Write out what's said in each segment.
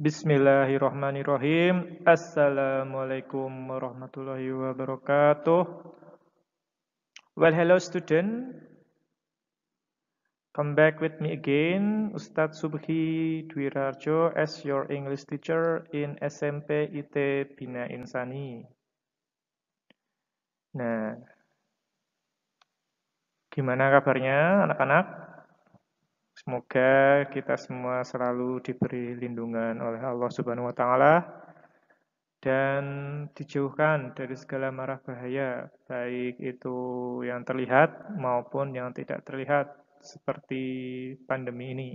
Bismillahirrahmanirrahim. Assalamualaikum warahmatullahi wabarakatuh. Well, hello student. Come back with me again, Ustadz Subhi Dwirarjo as your English teacher in SMP IT Bina Insani. Nah, gimana kabarnya anak-anak? Semoga kita semua selalu diberi lindungan oleh Allah Subhanahu wa taala dan dijauhkan dari segala mara bahaya, baik itu yang terlihat maupun yang tidak terlihat, seperti pandemi ini.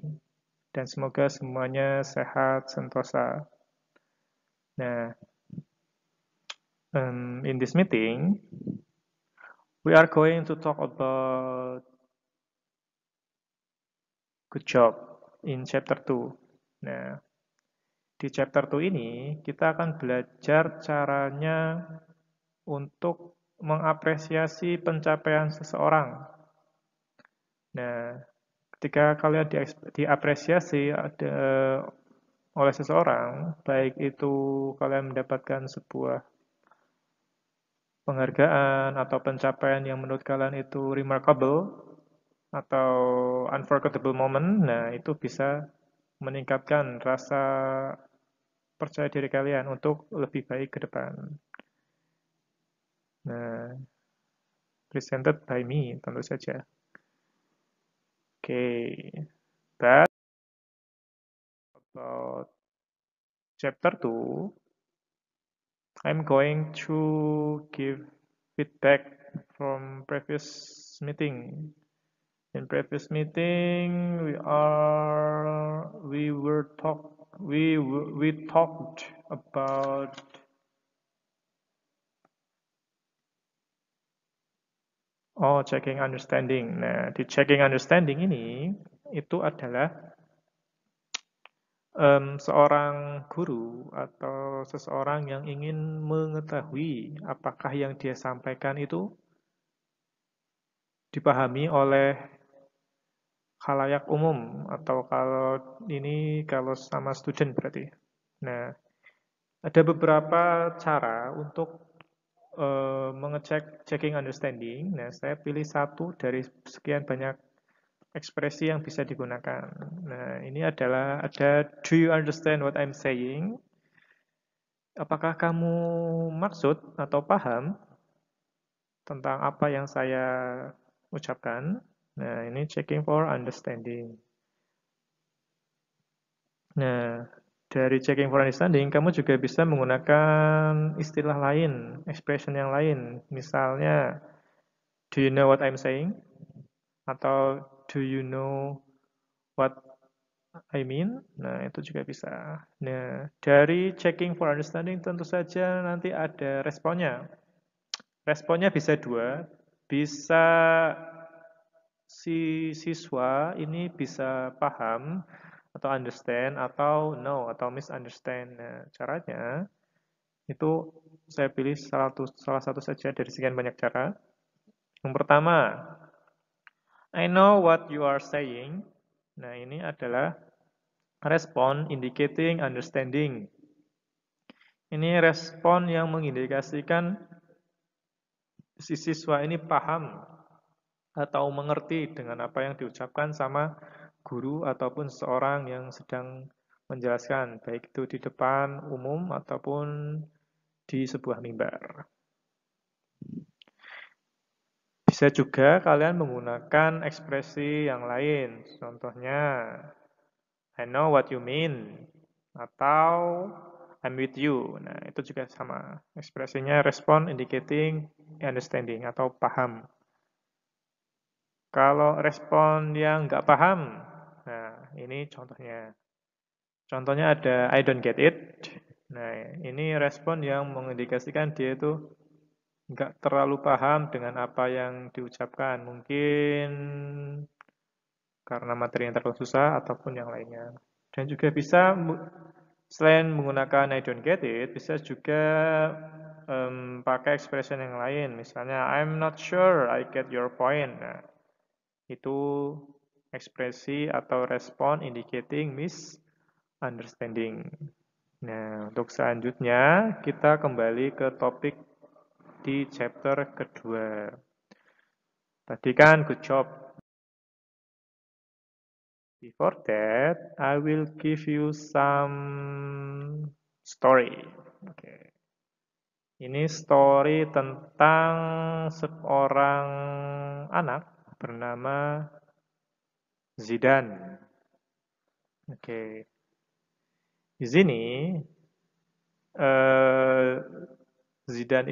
Dan semoga semuanya sehat sentosa. Nah, in this meeting, we are going to talk about good job in chapter 2. Nah, di chapter 2 ini kita akan belajar caranya untuk mengapresiasi pencapaian seseorang. Nah, ketika kalian diapresiasi oleh seseorang, baik itu kalian mendapatkan sebuah penghargaan atau pencapaian yang menurut kalian itu remarkable atau unforgettable moment, nah itu bisa meningkatkan rasa percaya diri kalian untuk lebih baik ke depan. Nah, presented by me tentu saja. Okay, but about chapter 2, I'm going to give feedback from previous meeting. In previous meeting, we talked about checking understanding. Nah, di checking understanding ini itu adalah seorang guru atau seseorang yang ingin mengetahui apakah yang dia sampaikan itu dipahami oleh khalayak umum atau kalau sama student berarti. Nah, ada beberapa cara untuk mengecek checking understanding. Nah, saya pilih satu dari sekian banyak ekspresi yang bisa digunakan. Nah, ini adalah ada do you understand what I'm saying? Apakah kamu maksud atau paham tentang apa yang saya ucapkan? Nah, ini checking for understanding. Nah, dari checking for understanding, kamu juga bisa menggunakan istilah lain, expression yang lain. Misalnya, do you know what I'm saying? Atau do you know what I mean? Nah, itu juga bisa. Nah, dari checking for understanding tentu saja nanti ada responnya. Responnya bisa dua, bisa si siswa ini bisa paham atau understand atau no atau misunderstand. Nah, caranya itu saya pilih salah satu saja dari sekian banyak cara. Yang pertama, I know what you are saying. Nah, ini adalah respon indicating understanding. Ini respon yang mengindikasikan si siswa ini paham atau mengerti dengan apa yang diucapkan sama guru ataupun seseorang yang sedang menjelaskan, baik itu di depan umum ataupun di sebuah mimbar. Bisa juga kalian menggunakan ekspresi yang lain. Contohnya, I know what you mean. Atau I'm with you. Nah, itu juga sama. Ekspresinya respond indicating understanding atau paham. Kalau respon yang nggak paham, nah ini contohnya. Contohnya ada I don't get it. Nah, ini respon yang mengindikasikan dia itu nggak terlalu paham dengan apa yang diucapkan. Mungkin karena materi yang terlalu susah ataupun yang lainnya. Dan juga bisa selain menggunakan I don't get it, bisa juga pakai expression yang lain. Misalnya I'm not sure I get your point. Nah, itu ekspresi atau respon indicating understanding. Nah, untuk selanjutnya kita kembali ke topik di chapter kedua. Tadi kan good job. Before that, I will give you some story. Oke. Ini story tentang seorang anak bernama Zidane. Oke. Di sini eh, Zidane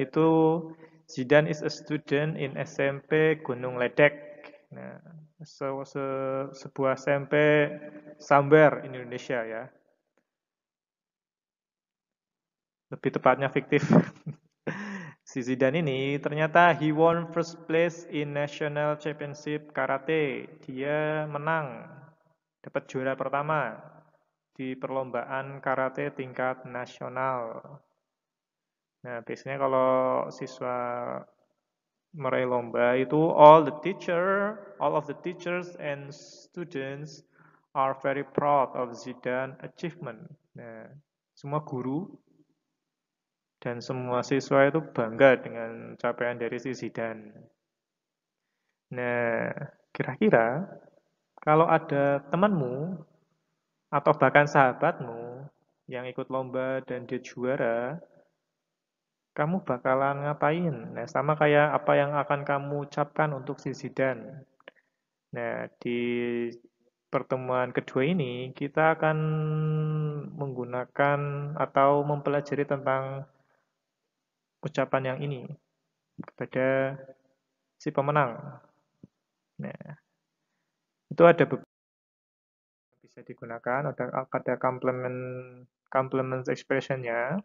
is a student in SMP Gunung Ledek. Nah, sebuah SMP Sambar Indonesia ya. Lebih tepatnya fiktif. Si Zidane ini ternyata he won first place in national championship karate. Dia menang, dapat juara pertama di perlombaan karate tingkat nasional. Nah, biasanya kalau siswa meraih lomba itu all of the teachers and students are very proud of Zidane achievement. Nah, semua guru dan semua siswa itu bangga dengan capaian dari si Zidane. Nah, kira-kira kalau ada temanmu atau bahkan sahabatmu yang ikut lomba dan dia juara, kamu bakalan ngapain? Nah, sama kayak apa yang akan kamu ucapkan untuk si Zidane. Nah, di pertemuan kedua ini kita akan menggunakan atau mempelajari tentang ucapan yang ini kepada si pemenang. Nah, itu ada beberapa yang bisa digunakan, ada complement expression-nya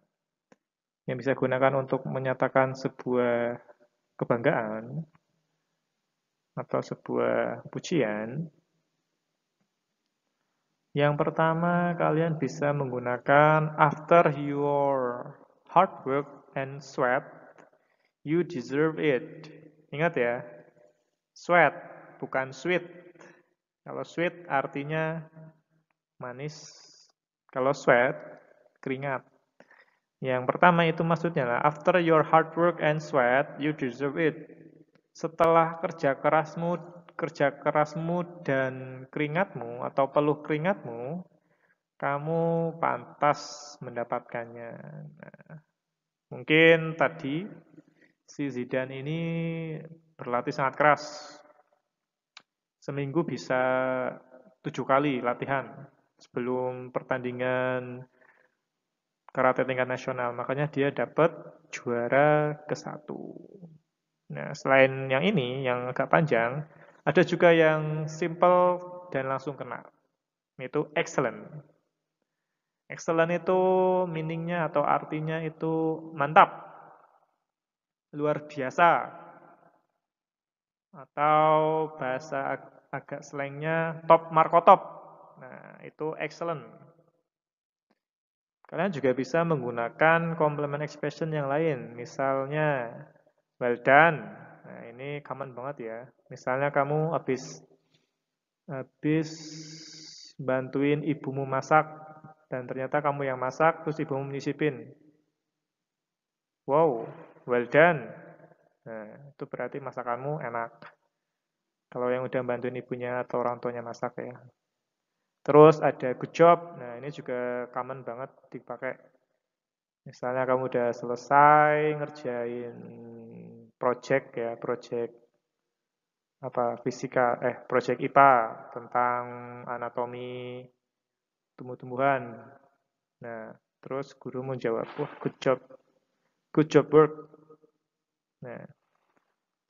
yang bisa digunakan untuk menyatakan sebuah kebanggaan atau sebuah pujian. Yang pertama, kalian bisa menggunakan after your hard work and sweat, you deserve it. Ingat ya, sweat bukan sweet. Kalau sweet artinya manis. Kalau sweat, keringat. Yang pertama itu maksudnya lah, after your hard work and sweat, you deserve it. Setelah kerja kerasmu dan keringatmu atau peluh keringatmu, kamu pantas mendapatkannya. Nah, mungkin tadi si Zidane ini berlatih sangat keras. Seminggu bisa 7 kali latihan sebelum pertandingan karate tingkat nasional. Makanya dia dapat juara ke-1. Nah, selain yang ini, yang agak panjang, ada juga yang simple dan langsung kena. Itu excellent. Excellent itu meaningnya atau artinya itu mantap, luar biasa, atau bahasa agak slangnya top markotop. Nah, itu excellent. Kalian juga bisa menggunakan complement expression yang lain, misalnya well done. Nah, ini common banget ya. Misalnya kamu habis bantuin ibumu masak dan ternyata kamu yang masak terus ibumu nyisipin. Wow, well done. Nah, itu berarti masakanmu enak. Kalau yang udah bantuin ibunya atau orang tuanya masak ya. Terus ada good job. Nah, ini juga common banget dipakai. Misalnya kamu udah selesai ngerjain project ya, project project IPA tentang anatomi tumbuh-tumbuhan. Nah, terus guru menjawab, wah good job work. Nah,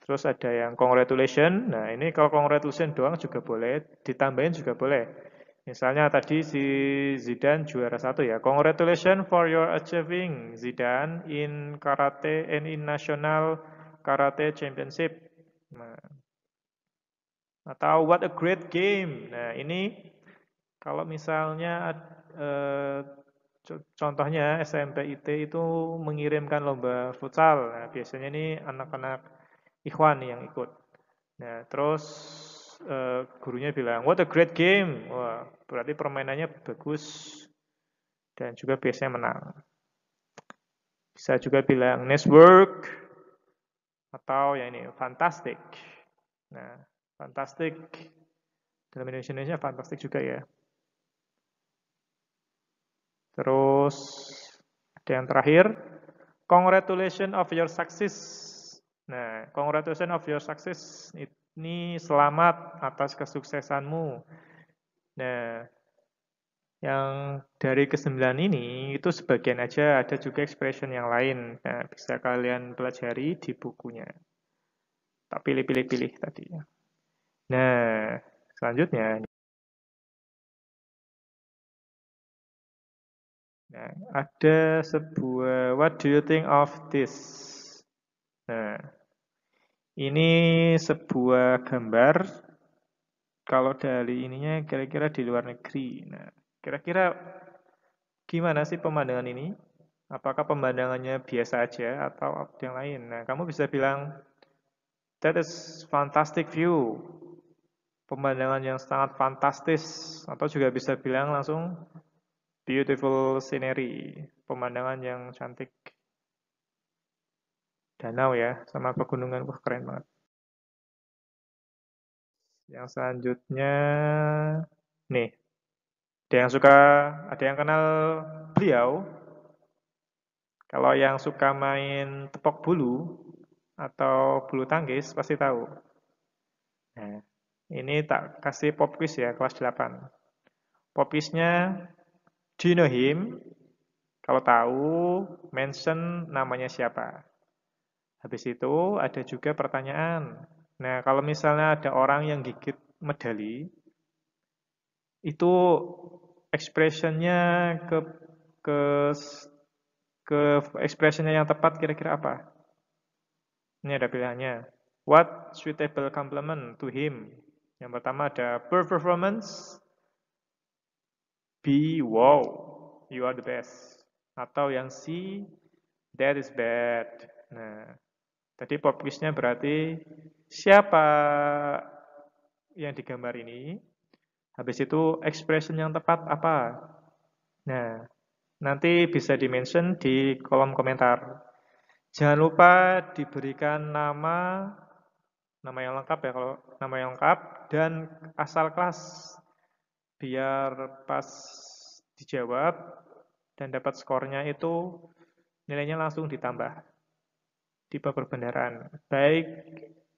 terus ada yang congratulation. Nah, ini kalau congratulation doang juga boleh, ditambahin juga boleh. Misalnya tadi si Zidane juara 1 ya. Congratulations for your achieving Zidane in karate and in national karate championship. Nah, atau what a great game. Nah, ini kalau misalnya contohnya SMP IT itu mengirimkan lomba futsal. Nah, biasanya ini anak-anak Ikhwan yang ikut. Nah, terus gurunya bilang, what a great game. Wah, berarti permainannya bagus. dan juga biasanya menang. Bisa juga bilang nice work atau yang ini fantastic. Nah, fantastic dalam Indonesia fantastic juga ya. Terus ada yang terakhir, congratulations of your success. Nah, congratulations of your success ini selamat atas kesuksesanmu. Nah, yang dari ke-9 ini itu sebagian aja, ada juga expression yang lain. Nah, bisa kalian pelajari di bukunya. Tak pilih-pilih-pilih tadi. Nah, selanjutnya. Nah, ada sebuah what do you think of this? Nah, ini sebuah gambar kalau dari ininya kira-kira di luar negeri. Nah, kira-kira gimana sih pemandangan ini? Apakah pemandangannya biasa aja atau yang lain? Nah, kamu bisa bilang that is fantastic view. Pemandangan yang sangat fantastis atau juga bisa bilang langsung beautiful scenery. Pemandangan yang cantik. Danau ya, sama pegunungan. Wah, keren banget. Yang selanjutnya, nih, ada yang kenal beliau. Kalau yang suka main tepok bulu atau bulu tangkis pasti tahu. Nah, ini tak kasih pop quiz ya, kelas 8. Pop quiznya, do you know him? Kalau tahu, mention namanya siapa. Habis itu ada juga pertanyaan. Nah, kalau misalnya ada orang yang gigit medali, itu expressionnya ke ke ke expressionnya yang tepat kira-kira apa? Ini ada pilihannya. What suitable compliment to him? Yang pertama ada poor performance, B, wow, you are the best. Atau yang C, that is bad. Nah, tadi pop quiznya berarti siapa yang digambar ini? Habis itu expression yang tepat apa? Nah, nanti bisa di-mention di kolom komentar. Jangan lupa diberikan nama yang lengkap ya, kalau nama yang lengkap, dan asal kelas. Biar pas dijawab dan dapat skornya itu nilainya langsung ditambah di perbendaharaan. Baik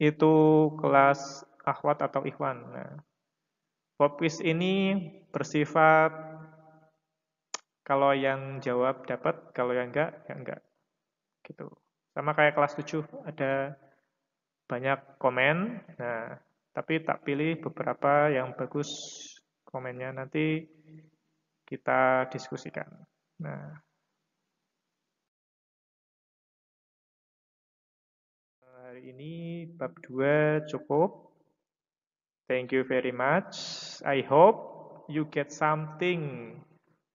itu kelas akhwat atau ikhwan. Nah, pop quiz ini bersifat kalau yang jawab dapat, kalau yang enggak, ya enggak. Gitu. Sama kayak kelas 7, ada banyak komen. Nah, tapi tak pilih beberapa yang bagus komennya. Nanti kita diskusikan. Nah, hari ini bab 2 cukup. Thank you very much. I hope you get something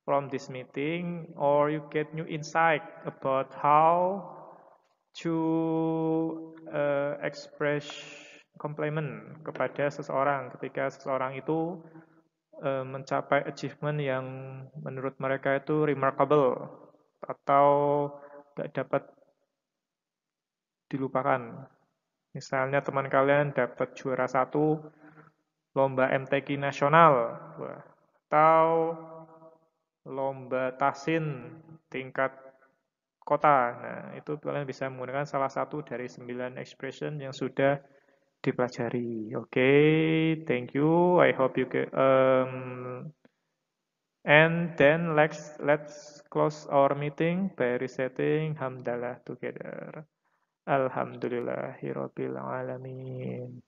from this meeting or you get new insight about how to express compliment kepada seseorang ketika seseorang itu mencapai achievement yang menurut mereka itu remarkable atau gak dapat dilupakan. Misalnya teman kalian dapat juara 1 lomba MTQ nasional, atau lomba tahsin tingkat kota. Nah, itu kalian bisa menggunakan salah satu dari 9 expression yang sudah dipelajari. Oke, thank you. I hope you get, and then let's close our meeting by resetting hamdalah together. Alhamdulillahirabbil alamin.